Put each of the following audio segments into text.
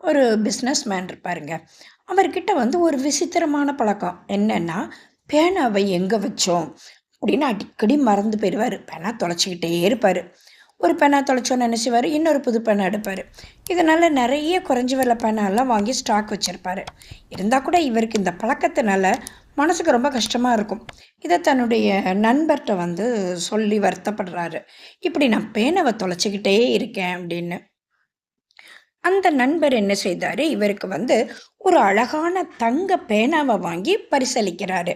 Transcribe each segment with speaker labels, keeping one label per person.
Speaker 1: ஒரு business man இருப்பாருங்க. அவர்கிட்ட வந்து ஒரு விசித்திரமான பழக்கம். என்னன்னா, பேனாவை எங்க வச்சோம் அப்படின்னு அடிக்கடி மறந்து போயிருவாரு. பேனா தொலைச்சுக்கிட்டே இருப்பாரு. ஒரு பேனா தொலைச்சோன்னு என்ன செய்வாரு, இன்னொரு புது பேனா எடுப்பாரு. இதனால நெறைய குறைஞ்ச விலை பேனாலாம் வாங்கி ஸ்டாக் வச்சிருப்பாரு. இருந்தா கூட இவருக்கு இந்த பழக்கத்தினால மனசுக்கு ரொம்ப கஷ்டமா இருக்கும். இத தன்னுடைய நண்பர்ட்ட வந்து சொல்லி வருத்தப்படுறாரு. "இப்படி நான் பேனாவ தொலைச்சுக்கிட்டே இருக்கேன்" அப்படின்னு. அந்த நண்பர் என்ன செய்தாரு, இவருக்கு வந்து ஒரு அழகான தங்க பேனாவ வாங்கி பரிசளிக்கிறாரு.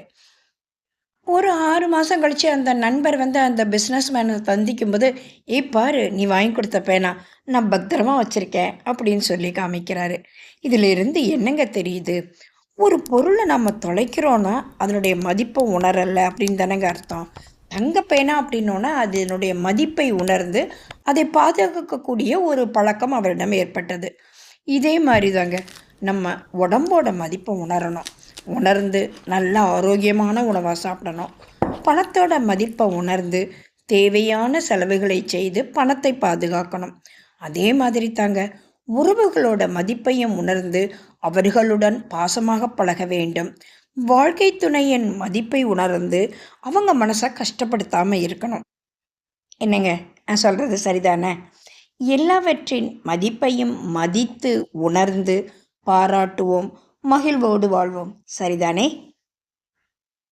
Speaker 1: ஒரு 6 மாசம் கழிச்சு அந்த நண்பர் வந்து அந்த பிசினஸ் மேன சந்திக்கும்போது, "ஏய் பாரு! நீ வாங்கி குடுத்த பேனா, நான் பத்திரமா வச்சிருக்கேன்" அப்படின்னு சொல்லி காமிக்கிறாரு. இதிலிருந்து என்னங்க தெரியுது? ஒரு பொருள நம்ம தொலைக்கிறோம்னா, அதனுடைய மதிப்ப உணரல அப்படின்னு தானங்க அர்த்தம். தங்க பேனா அப்படின்னோன, அதனுடைய மதிப்பை உணர்ந்து, அதை பாதுகாக்கக்கூடிய ஒரு பழக்கம் அவரிடம் ஏற்பட்டது. இதே மாரி தாங்க, நம்ம உடம்போட மதிப்ப உணரணும். உணர்ந்து நல்ல ஆரோக்கியமான உணவா சாப்பிடணும். பணத்தோட மதிப்ப உணர்ந்து, தேவையான செலவுகளை செய்து பணத்தை பாதுகாக்கணும். அதே மாதிரி தாங்க, உறவுகளோட மதிப்பையும் உணர்ந்து, அவர்களுடன் பாசமாக பழக வேண்டும். வாழ்க்கை துணையின் மதிப்பை உணர்ந்து, அவங்க மனச கஷ்டப்படுத்தாம இருக்கணும். என்னங்க? நான் சொல்றது சரிதானே? எல்லாவற்றின் மதிப்பையும் மதித்து, உணர்ந்து பாராட்டுவோம். மகிழ்வோடு வாழ்வோம். சரிதானே?